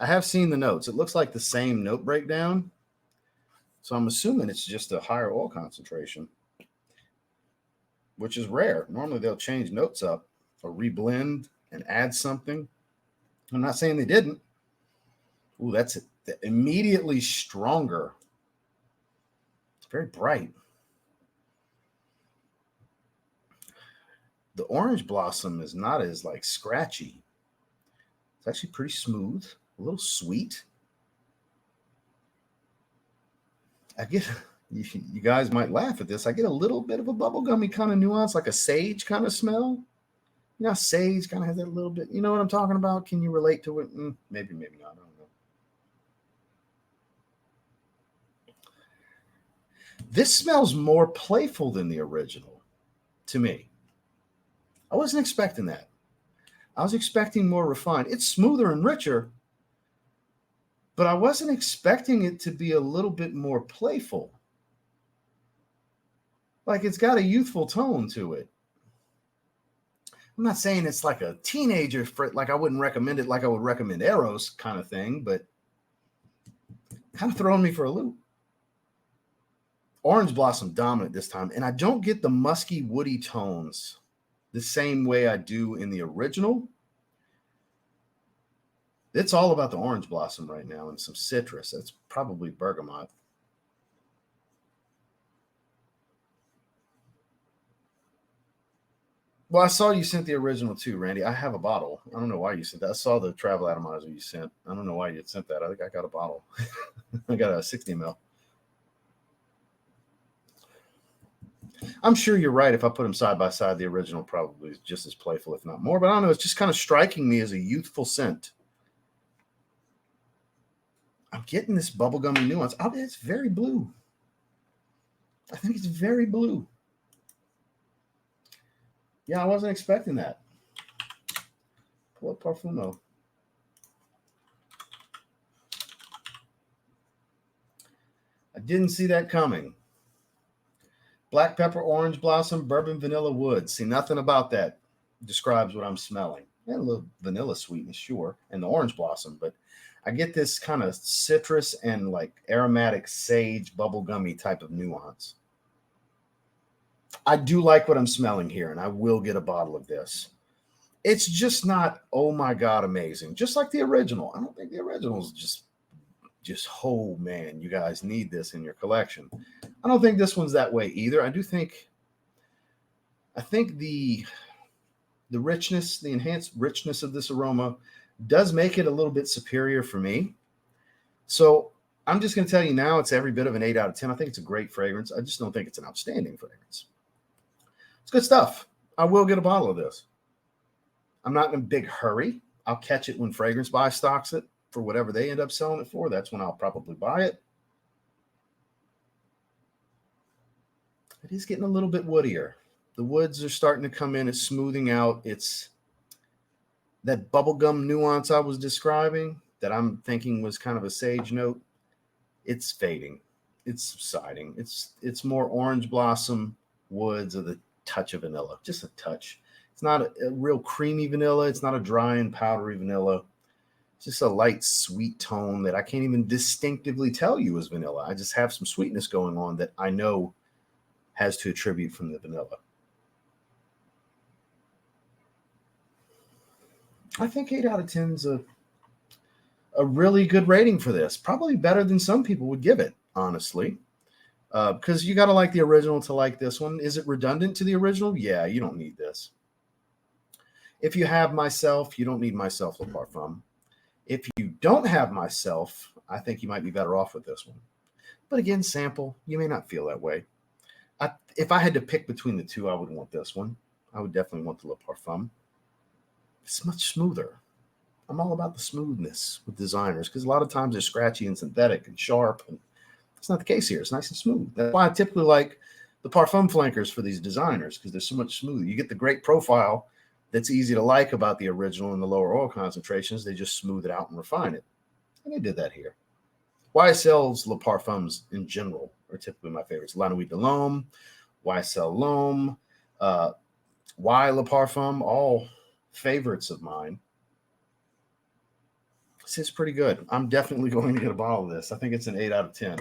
I have seen the notes. It looks like the same note breakdown. So I'm assuming it's just a higher oil concentration, which is rare. Normally they'll change notes up or reblend and add something. I'm not saying they didn't. Ooh, that's it. Immediately stronger. It's very bright. The orange blossom is not as like scratchy. It's actually pretty smooth, a little sweet. I get, you guys might laugh at this. I get a little bit of a bubblegummy kind of nuance, like a sage kind of smell. You know, sage kind of has that little bit. You know what I'm talking about? Can you relate to it? Maybe, maybe not. I don't know. This smells more playful than the original to me. I wasn't expecting that. I was expecting more refined. It's smoother and richer, but I wasn't expecting it to be a little bit more playful. Like it's got a youthful tone to it. I'm not saying it's like a teenager, like I wouldn't recommend it like I would recommend Eros kind of thing, but kind of throwing me for a loop. Orange blossom dominant this time, and I don't get the musky, woody tones the same way I do in the original. It's all about the orange blossom right now and some citrus. That's probably bergamot. Well, I saw you sent the original too, Randy. I have a bottle. I don't know why you sent that. I saw the travel atomizer you sent. I don't know why you had sent that. I think I got a bottle. I got a 60 ml. I'm sure you're right. If I put them side by side, the original probably is just as playful, if not more. But I don't know. It's just kind of striking me as a youthful scent. I'm getting this bubblegummy nuance. It's very blue. I think it's very blue. Yeah, I wasn't expecting that. Pull up Parfumo. I didn't see that coming. Black pepper, orange blossom, bourbon, vanilla wood. See, nothing about that describes what I'm smelling. And a little vanilla sweetness, sure, and the orange blossom, but I get this kind of citrus and like aromatic sage, bubblegummy type of nuance. I do like what I'm smelling here, and I will get a bottle of this. It's just not, oh my God, amazing. Just like the original. I don't think the original is just, oh man, you guys need this in your collection. I don't think this one's that way either. I think the richness, the enhanced richness of this aroma does make it a little bit superior for me. So I'm just going to tell you now, it's every bit of an 8 out of 10. I think it's a great fragrance. I just don't think it's an outstanding fragrance. It's good stuff. I will get a bottle of this. I'm not in a big hurry. I'll catch it when Fragrance Buy stocks it for whatever they end up selling it for. That's when I'll probably buy it. It is getting a little bit woodier. The woods are starting to come in. It's smoothing out. It's that bubblegum nuance I was describing that I'm thinking was kind of a sage note. It's fading. It's subsiding. It's more orange blossom, woods, with a touch of vanilla, just a touch. It's not a real creamy vanilla. It's not a dry and powdery vanilla. It's just a light, sweet tone that I can't even distinctively tell you is vanilla. I just have some sweetness going on that I know has to attribute from the vanilla. I think 8 out of 10 is a really good rating for this. Probably better than some people would give it, honestly. Because you got to like the original to like this one. Is it redundant to the original? Yeah, you don't need this. If you have MYSLF, you don't need MYSLF Le Parfum. If you don't have MYSLF, I think you might be better off with this one. But again, sample, you may not feel that way. If I had to pick between the two, I would want this one. I would definitely want the Le Parfum. It's much smoother. I'm all about the smoothness with designers because a lot of times they're scratchy and synthetic and sharp. And it's not the case here. It's nice and smooth. That's why I typically like the Parfum flankers for these designers because they're so much smoother. You get the great profile that's easy to like about the original and the lower oil concentrations. They just smooth it out and refine it. And they did that here. YSL's Le Parfums in general are typically my favorites. La Nuit de l'Homme, YSL L'Homme, Y Le Parfum, all favorites of mine. This is pretty good. I'm definitely going to get a bottle of this. I think it's an 8 out of 10.